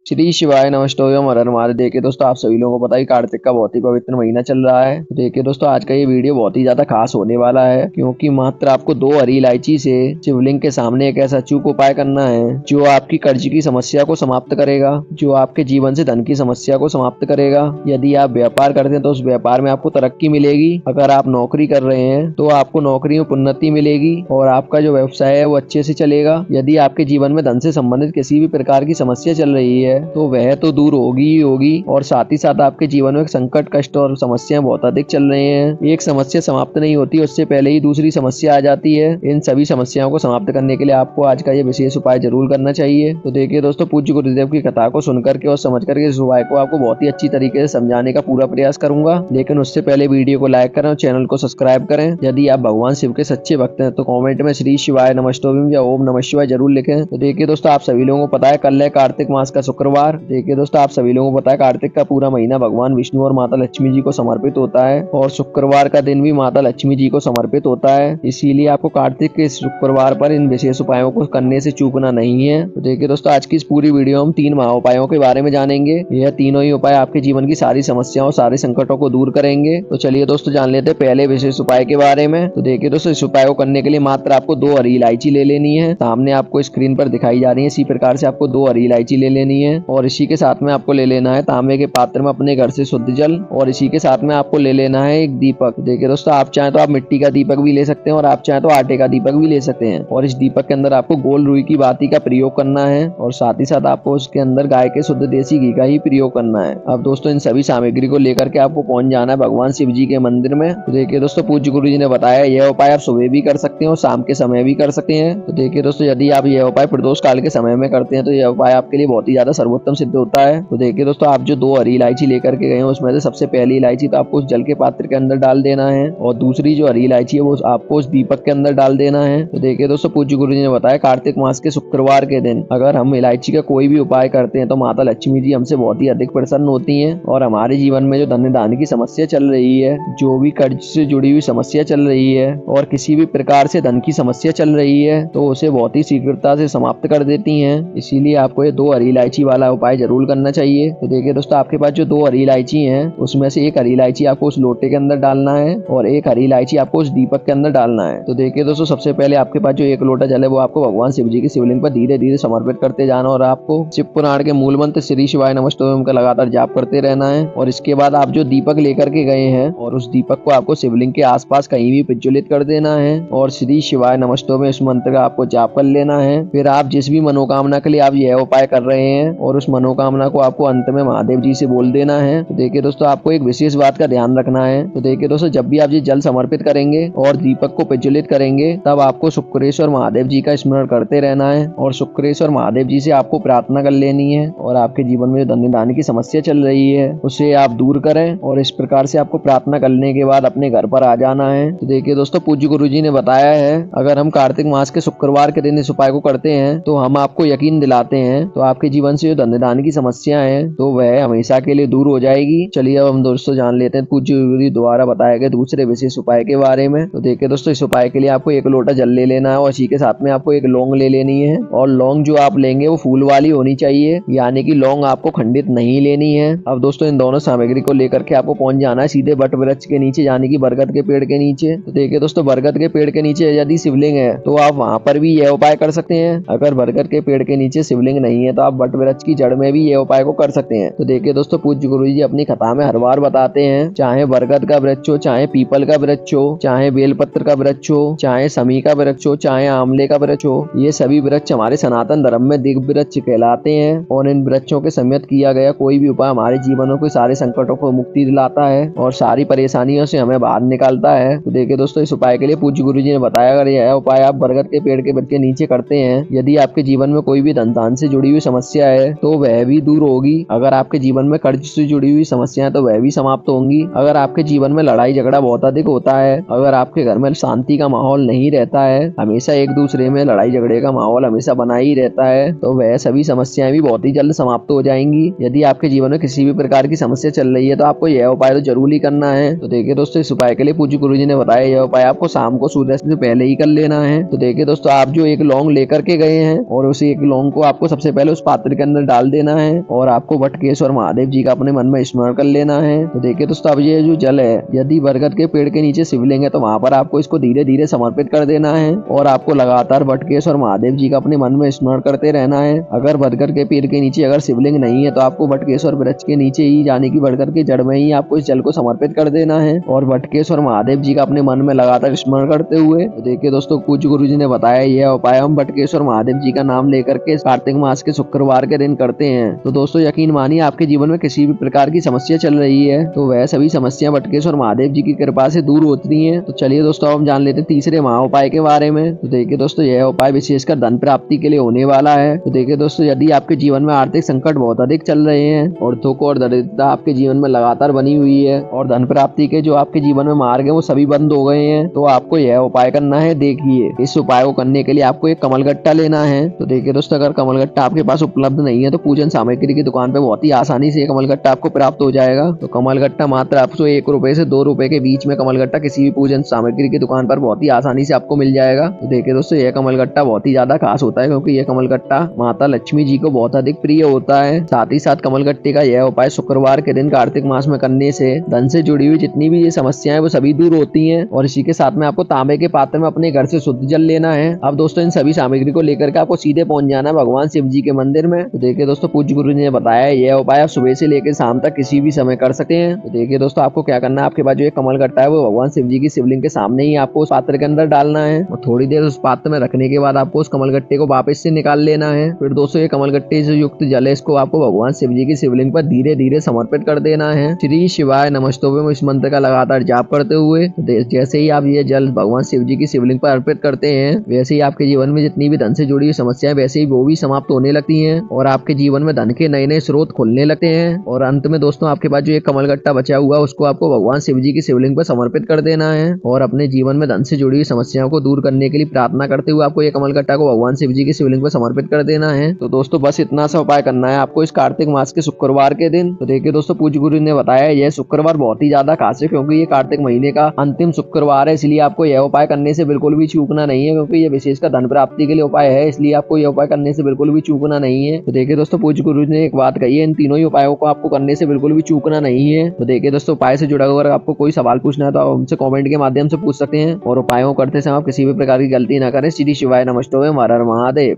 श्री शिवाय नमस्तोयम हर हर महादेव। देखिए दोस्तों, आप सभी लोगों को पता है कार्तिक का बहुत ही पवित्र महीना चल रहा है। तो देखिए दोस्तों, आज का ये वीडियो बहुत ही ज्यादा खास होने वाला है, क्योंकि मात्र आपको 2 हरी इलायची से शिवलिंग के सामने एक ऐसा अचूक उपाय करना है जो आपकी कर्ज की समस्या को समाप्त करेगा, जो आपके जीवन से धन की समस्या को समाप्त करेगा। यदि आप व्यापार करते हैं तो उस व्यापार में आपको तरक्की मिलेगी। अगर आप नौकरी कर रहे हैं तो आपको नौकरी में उन्नति मिलेगी और आपका जो व्यवसाय है वो अच्छे से चलेगा। यदि आपके जीवन में धन से संबंधित किसी भी प्रकार की समस्या चल रही है तो वह तो दूर होगी ही होगी, और साथ ही साथ आपके जीवन में संकट, कष्ट और समस्याएं बहुत अधिक चल रही हैं। एक समस्या समाप्त नहीं होती, उससे पहले ही दूसरी समस्या आ जाती है। इन सभी समस्याओं को समाप्त करने के लिए आपको आज का ये विशेष उपाय जरूर करना चाहिए। तो देखिए दोस्तों, पूज्य गुरुदेव की कथा को सुनकर के और समझ करके इस उपाय को आपको बहुत ही अच्छी तरीके से समझाने का पूरा प्रयास करूंगा। लेकिन उससे पहले वीडियो को लाइक करें और चैनल को सब्सक्राइब करें। यदि आप भगवान शिव के सच्चे भक्त हैं तो कॉमेंट में श्री शिवाय नमस्तोभीम या ओम नमः शिवाय जरूर लिखें। तो देखिए दोस्तों, आप सभी लोगों को पता है कल है कार्तिक मास का शुक्रवार। देखिए दोस्तों, आप सभी लोगों को पता है कार्तिक का पूरा महीना भगवान विष्णु और माता लक्ष्मी जी को समर्पित होता है, और शुक्रवार का दिन भी माता लक्ष्मी जी को समर्पित होता है। इसीलिए आपको कार्तिक के शुक्रवार पर इन विशेष उपायों को करने से चूकना नहीं है। तो देखिए दोस्तों, आज की इस पूरी वीडियो में 3 महा उपायों के बारे में जानेंगे। यह तीनों ही उपाय आपके जीवन की सारी समस्याओं, सारे संकटों को दूर करेंगे। तो चलिए दोस्तों, जान लेते हैं पहले विशेष उपाय के बारे में। तो देखिए दोस्तों, इस उपाय को करने के लिए मात्र आपको 2 हरी इलायची ले लेनी है। सामने आपको स्क्रीन पर दिखाई जा रही है, इसी प्रकार से आपको 2 हरी इलायची ले लेनी है, और इसी के साथ में आपको ले लेना है तांबे के पात्र में अपने घर से शुद्ध जल, और इसी के साथ में आपको ले लेना है एक दीपक। देखिए दोस्तों, आप चाहें तो आप मिट्टी का दीपक भी ले सकते हैं और आप चाहें तो आटे का दीपक भी ले सकते हैं। और इस दीपक के अंदर आपको गोल रुई की बाती का प्रयोग करना है, और साथ ही साथ आपको उसके अंदर गाय के शुद्ध देसी घी का ही प्रयोग करना है। अब दोस्तों, इन सभी सामग्री को लेकर के आपको पहुंच जाना है भगवान शिव जी के मंदिर में। तो देखिए दोस्तों, पूज्य गुरु जी ने बताया यह उपाय आप सुबह भी कर सकते हैं और शाम के समय भी कर सकते हैं। तो देखिए दोस्तों, यदि आप यह उपाय प्रदोष काल के समय में करते हैं तो यह उपाय आपके लिए बहुत ही ज्यादा सर्वोत्तम सिद्ध होता है। तो देखिए दोस्तों, आप जो 2 हरी इलायची लेकर के गए हैं उसमें से सबसे पहली इलायची तो आपको उस जल के पात्र के अंदर डाल देना है, और दूसरी जो हरी इलायची है वो आपको उस दीपक के अंदर डाल देना है। तो देखिए दोस्तों, पूज्य गुरु जी ने बताया कार्तिक मास के शुक्रवार के दिन अगर हम इलायची का कोई भी उपाय करते हैं तो माता लक्ष्मी जी हमसे बहुत ही अधिक प्रसन्न होती हैं, और हमारे जीवन में जो धन धान्य की समस्या चल रही है, जो भी कर्ज से जुड़ी हुई समस्या चल रही है, और किसी भी प्रकार से धन की समस्या चल रही है तो उसे बहुत ही शीघ्रता से समाप्त कर देती हैं। इसीलिए आपको ये 2 हरी इलायची वाला उपाय जरूर करना चाहिए। तो देखिए दोस्तों, आपके पास जो 2 हरी इलायची हैं उसमें से एक हरी इलायची आपको उस लोटे के अंदर डालना है, और एक हरी इलायची आपको उस दीपक के अंदर डालना है। तो देखिए दोस्तों, सबसे पहले आपके पास जो 1 लोटा जल है वो आपको भगवान शिव जी की शिवलिंग पर धीरे धीरे समर्पित करते जाना, और आपको शिव पुराण के मूल मंत्र श्री शिवाय नमस्तोभीम का लगातार जाप करते रहना है। और इसके बाद आप जो दीपक लेकर के गए हैं और उस दीपक को आपको शिवलिंग के आसपास कहीं भी प्रज्वलित कर देना है, और श्री शिवाय नमस्तोभीम इस मंत्र का आपको जाप कर लेना है। फिर आप जिस भी मनोकामना के लिए आप यह उपाय कर रहे हैं और उस मनोकामना को आपको अंत में महादेव जी से बोल देना है। तो देखिए दोस्तों, आपको एक विशेष बात का ध्यान रखना है। तो देखिए दोस्तों, जब भी आप ये जल समर्पित करेंगे और दीपक को प्रज्वलित करेंगे तब आपको शुक्रेश्वर महादेव जी का स्मरण करते रहना है, और शुक्रेश्वर महादेव जी से आपको प्रार्थना कर लेनी है, और आपके जीवन में जो धन धान्य की समस्या चल रही है उसे आप दूर करें। और इस प्रकार से आपको प्रार्थना करने के बाद अपने घर पर आ जाना है। तो देखिए दोस्तों, पूज्य गुरु जी ने बताया है अगर हम कार्तिक मास के शुक्रवार के दिन इस उपाय को करते हैं तो हम आपको यकीन दिलाते हैं तो आपके जीवन से जो धन धान्य की समस्या है तो वह हमेशा के लिए दूर हो जाएगी। चलिए अब हम दोस्तों जान लेते हैं पूज्य गुरु जी द्वारा बताए गए दूसरे विशेष उपाय के बारे में। तो देखिए दोस्तों, इस उपाय के लिए आपको 1 लोटा जल ले लेना है, और इसी के साथ में आपको 1 लौंग ले लेनी है, और लौंग जो आप लेंगे वो फूल वाली होनी चाहिए, यानी कि लौंग आपको खंडित नहीं लेनी है। अब दोस्तों, इन दोनों सामग्री को लेकर के आपको पहुंच जाना है सीधे वट वृक्ष के नीचे, यानी कि बरगद के पेड़ के नीचे। तो देखिए दोस्तों, बरगद के पेड़ के नीचे यदि शिवलिंग है तो आप वहां पर भी यह उपाय कर सकते हैं। अगर बरगद के पेड़ के नीचे शिवलिंग नहीं है तो आप वट वृक्ष की जड़ में भी यह उपाय को कर सकते हैं। तो देखिए दोस्तों, पूज्य गुरु जी अपनी कथा में हर बार बताते हैं चाहे बरगद का वृक्ष हो, चाहे पीपल का वृक्ष हो, चाहे बेलपत्र का वृक्ष हो, चाहे समी का वृक्ष हो, चाहे आंवले का वृक्ष हो, ये सभी वृक्ष हमारे सनातन धर्म में दिव्य वृक्ष कहलाते हैं, और इन वृक्षों के समेत किया गया कोई भी उपाय हमारे जीवनों के सारे संकटों को मुक्ति दिलाता है और सारी परेशानियों से हमें बाहर निकालता है। तो देखिए दोस्तों, इस उपाय के लिए पूज्य गुरु जी ने बताया अगर यह उपाय आप बरगद के पेड़ के वृक्ष के नीचे करते हैं, यदि आपके जीवन में कोई भी धन धान्य से जुड़ी हुई समस्या है तो वह भी दूर होगी। अगर आपके जीवन में कर्ज से जुड़ी हुई समस्या है तो वह भी समाप्त होंगी। अगर आपके जीवन में लड़ाई झगड़ा बहुत अधिक होता है, अगर आपके घर में शांति का माहौल नहीं रहता है, हमेशा एक दूसरे में लड़ाई झगड़े का माहौल हमेशा बना ही रहता है, तो वह सभी समस्याएं भी बहुत ही जल्द समाप्त हो जाएंगी। यदि आपके जीवन में किसी भी प्रकार की समस्या चल रही है तो आपको यह उपाय तो जरूर ही करना है। तो देखिए दोस्तों, इस उपाय के लिए पूज्य गुरु जी ने बताया यह उपाय आपको शाम को सूर्यास्त से पहले ही कर लेना है। तो देखिए दोस्तों, आप जो 1 लौंग लेकर के गए हैं और उस 1 लौंग को आपको सबसे पहले उस पात्र के अंदर अंदर डाल देना है और आपको बटकेश्वर महादेव जी का अपने मन में स्मरण कर लेना है। तो देखिए दोस्तों अब ये जो जल है, यदि बरगद के पेड़ के नीचे शिवलिंग है तो वहां पर आपको इसको धीरे धीरे समर्पित कर देना है और आपको लगातार बटकेश्वर महादेव जी का अपने मन में स्मरण करते रहना है। अगर बरगद के पेड़ के नीचे अगर शिवलिंग नहीं है तो आपको बटकेश्वर वृक्ष के नीचे ही जाने की बरगद के जड़ में ही आपको इस जल को समर्पित कर देना है और बटकेश्वर महादेव जी का अपने मन में लगातार स्मरण करते हुए। तो देखिए दोस्तों पूज्य गुरु जी ने बताया यह उपाय हम बटकेश्वर महादेव जी का नाम लेकर के कार्तिक मास के शुक्रवार के दिन करते हैं। तो दोस्तों यकीन मानिए आपके जीवन में किसी भी प्रकार की समस्या चल रही है तो वह सभी समस्या बटकेश्वर महादेव जी की कृपा से दूर होती है। तो चलिए दोस्तों हम जान लेते हैं तीसरे महा उपाय के बारे में। तो देखिए दोस्तों यह उपाय विशेषकर धन प्राप्ति के लिए होने वाला है। तो देखिए दोस्तों यदि आपके जीवन में आर्थिक संकट बहुत अधिक चल रहे हैं और दुख और दरिद्रता आपके जीवन में लगातार बनी हुई है और धन प्राप्ति के जो आपके जीवन में मार्ग है वो सभी बंद हो गए हैं, तो आपको यह उपाय करना है। देखिए इस उपाय को करने के लिए आपको एक कमलगट्टा लेना है। तो देखिए दोस्तों अगर कमलगट्टा आपके पास उपलब्ध नहीं है तो पूजन सामग्री की दुकान पे बहुत ही आसानी से कमलगट्टा आपको प्राप्त हो जाएगा। तो कमलगट्टा मात्र आपको 1 रुपए से 2 रुपए के बीच में कमलगट्टा किसी भी पूजन सामग्री की दुकान पर बहुत ही आसानी से आपको मिल जाएगा। तो देखिए दोस्तों यह कमलगट्टा बहुत ही ज्यादा खास होता है क्योंकि यह कमलगट्टा माता लक्ष्मी जी को बहुत अधिक प्रिय होता है। साथ ही साथ कमलगट्टे का यह उपाय शुक्रवार के दिन कार्तिक मास में करने से धन से जुड़ी हुई जितनी भी ये समस्याएं वो सभी दूर होती हैं। और इसी के साथ में आपको तांबे के पात्र में अपने घर से शुद्ध जल लेना है। अब दोस्तों इन सभी सामग्री को लेकर के आपको सीधे पहुंच जाना है भगवान शिव जी के मंदिर में। तो देखिए दोस्तों पूज्य गुरु जी ने बताया यह उपाय आप सुबह से लेकर शाम तक किसी भी समय कर सकते हैं। तो देखिए दोस्तों आपको क्या करना है, आपके पास जो एक कमलगट्टा है वो भगवान शिव जी की शिवलिंग के सामने ही आपको उस पात्र के अंदर डालना है और थोड़ी देर उस पात्र में रखने के बाद आपको उस कमलगट्टे को वापस से निकाल लेना है। फिर दोस्तों ये कमलगट्टे से युक्त जल है इसको आपको भगवान शिव जी की शिवलिंग पर धीरे धीरे समर्पित कर देना है। श्री शिवाय नमस्तुभ्यम इस मंत्र का लगातार जाप करते हुए। जैसे ही आप ये जल भगवान शिव जी की शिवलिंग पर अर्पित करते हैं वैसे ही आपके जीवन में जितनी भी धन से जुड़ी हुई समस्याएं वैसे ही वो भी समाप्त होने लगती हैं और आपके जीवन में धन के नए नए स्रोत खुलने लगते हैं। और अंत में दोस्तों आपके पास जो एक कमलगट्टा बचा हुआ उसको आपको भगवान शिव जी की शिवलिंग पर समर्पित कर देना है और अपने जीवन में धन से जुड़ी हुई समस्याओं को दूर करने के लिए प्रार्थना करते हुए आपको ये कमलगट्टा को भगवान शिव जी की शिवलिंग पर समर्पित कर देना है। तो दोस्तों बस इतना सा उपाय करना है आपको इस कार्तिक मास के शुक्रवार के दिन। तो देखिए दोस्तों पूज्य गुरु ने बताया यह शुक्रवार बहुत ही ज्यादा खास है क्योंकि ये कार्तिक महीने का अंतिम शुक्रवार है, इसलिए आपको यह उपाय करने से बिल्कुल भी चूकना नहीं है क्योंकि ये विशेषकर धन प्राप्ति के लिए उपाय है, इसलिए आपको यह उपाय करने से बिल्कुल भी चूकना नहीं है। तो देखिए दोस्तों पूज्य गुरु ने एक बात कही है, इन तीनों ही उपायों को आपको करने से बिल्कुल भी चूकना नहीं है। तो देखिए दोस्तों उपाय से जुड़ा अगर आपको कोई सवाल पूछना है तो आप हमसे कमेंट के माध्यम से पूछ सकते हैं और उपायों करते समय आप किसी भी प्रकार की गलती ना करें। श्री शिवाय नमस्तुभ्यम हर हर महादेव।